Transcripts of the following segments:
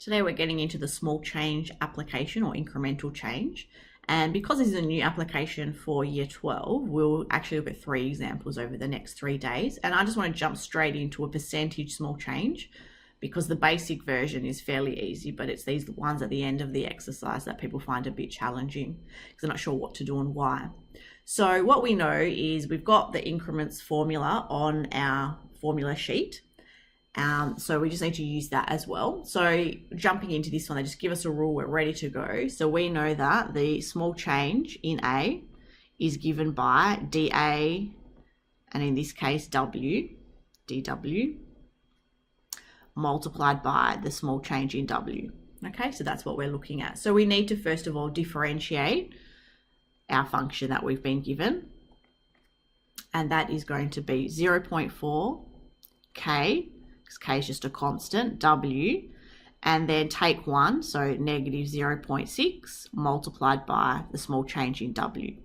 Today we're getting into the small change application or incremental change. And because this is a new application for year 12, we'll actually look at 3 examples over the next 3 days. And I just want to jump straight into a percentage small change because the basic version is fairly easy, but it's these ones at the end of the exercise that people find a bit challenging because they're not sure what to do and why. So what we know is we've got the increments formula on our formula sheet. So we just need to use that as well. So jumping into this one, they just give us a rule, we're ready to go. So we know that the small change in A is given by dA, and in this case dW, multiplied by the small change in W. Okay, so that's what we're looking at. So we need to first of all differentiate our function that we've been given, and that is going to be 0.4 K, because K is just a constant, W, and then take 1, so negative 0.6 multiplied by the small change in W.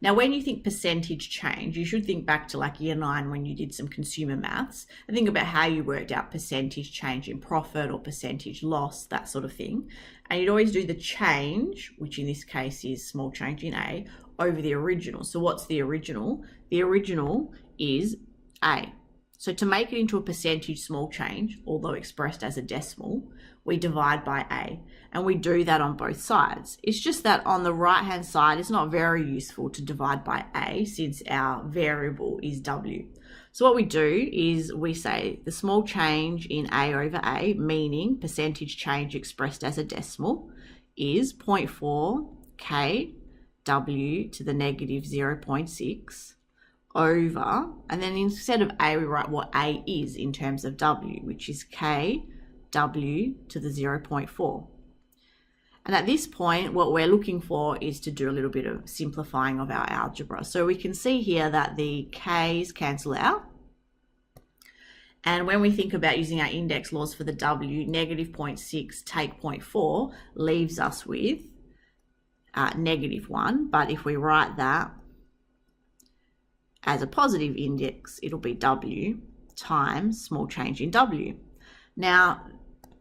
Now, when you think percentage change, you should think back to like year 9 when you did some consumer maths and think about how you worked out percentage change in profit or percentage loss, that sort of thing. And you'd always do the change, which in this case is small change in A, over the original. So what's the original? The original is A. So to make it into a percentage small change, although expressed as a decimal, we divide by A, and we do that on both sides. It's just that on the right hand side, it's not very useful to divide by A since our variable is W. So what we do is we say the small change in A over A, meaning percentage change expressed as a decimal, is 0.4 K W to the negative 0.6 over, and then instead of A we write what A is in terms of W, which is K W to the 0.4. And at this point what we're looking for is to do a little bit of simplifying of our algebra. So we can see here that the K's cancel out, and when we think about using our index laws for the W, negative 0.6 take 0.4 leaves us with negative 1, but if we write that as a positive index, it'll be W times small change in W. Now,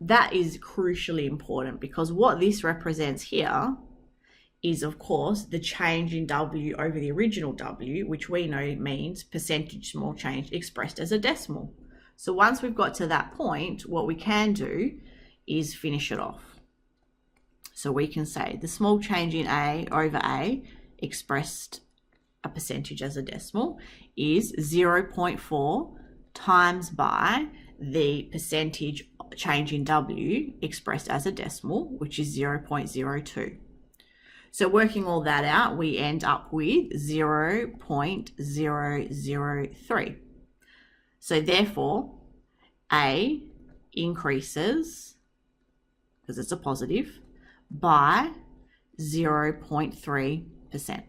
that is crucially important because what this represents here is, of course, the change in W over the original W, which we know means percentage small change expressed as a decimal. So once we've got to that point, what we can do is finish it off. So we can say the small change in A over A expressed a percentage as a decimal is 0.4 times by the percentage change in W expressed as a decimal, which is 0.02. So working all that out, we end up with 0.003. So therefore, A increases, because it's a positive, by 0.3%.